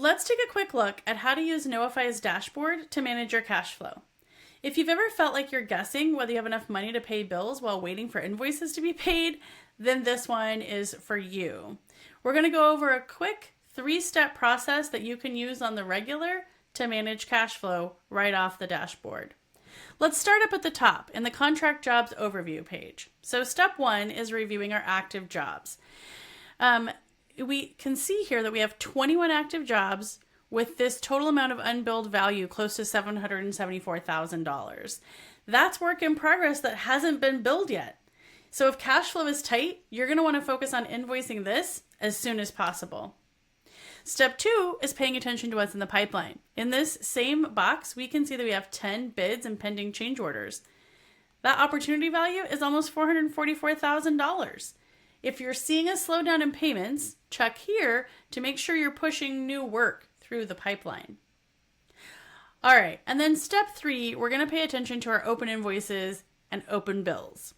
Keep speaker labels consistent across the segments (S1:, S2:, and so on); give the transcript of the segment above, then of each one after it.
S1: let's take a quick look at how to use Knowify's dashboard to manage your cash flow. If you've ever felt like you're guessing whether you have enough money to pay bills while waiting for invoices to be paid, then this one is for you. We're going to go over a quick 3-step process that you can use on the regular to manage cash flow right off the dashboard. Let's start up at the top in the contract jobs overview page. So step 1 is reviewing our active jobs. We can see here that we have 21 active jobs with this total amount of unbilled value close to $774,000. That's work in progress that hasn't been billed yet. So if cash flow is tight, you're going to want to focus on invoicing this as soon as possible. Step 2 is paying attention to what's in the pipeline. In this same box, we can see that we have 10 bids and pending change orders. That opportunity value is almost $444,000. If you're seeing a slowdown in payments, check here to make sure you're pushing new work through the pipeline. All right, and then step 3, we're going to pay attention to our open invoices and open bills.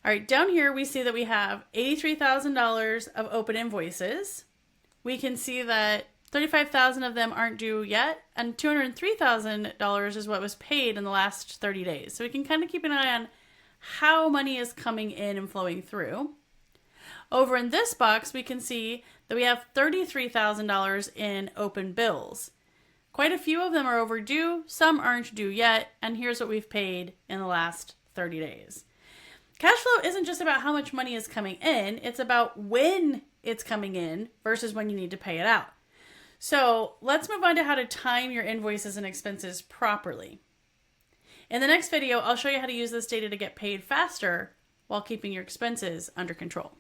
S1: All right, down here we see that we have $83,000 of open invoices. We can see that 35,000 of them aren't due yet, and $203,000 is what was paid in the last 30 days. So we can kind of keep an eye on how money is coming in and flowing through. Over in this box, we can see that we have $33,000 in open bills. Quite a few of them are overdue, some aren't due yet, and here's what we've paid in the last 30 days. Cash flow isn't just about how much money is coming in, it's about when it's coming in versus when you need to pay it out. So let's move on to how to time your invoices and expenses properly. In the next video, I'll show you how to use this data to get paid faster while keeping your expenses under control.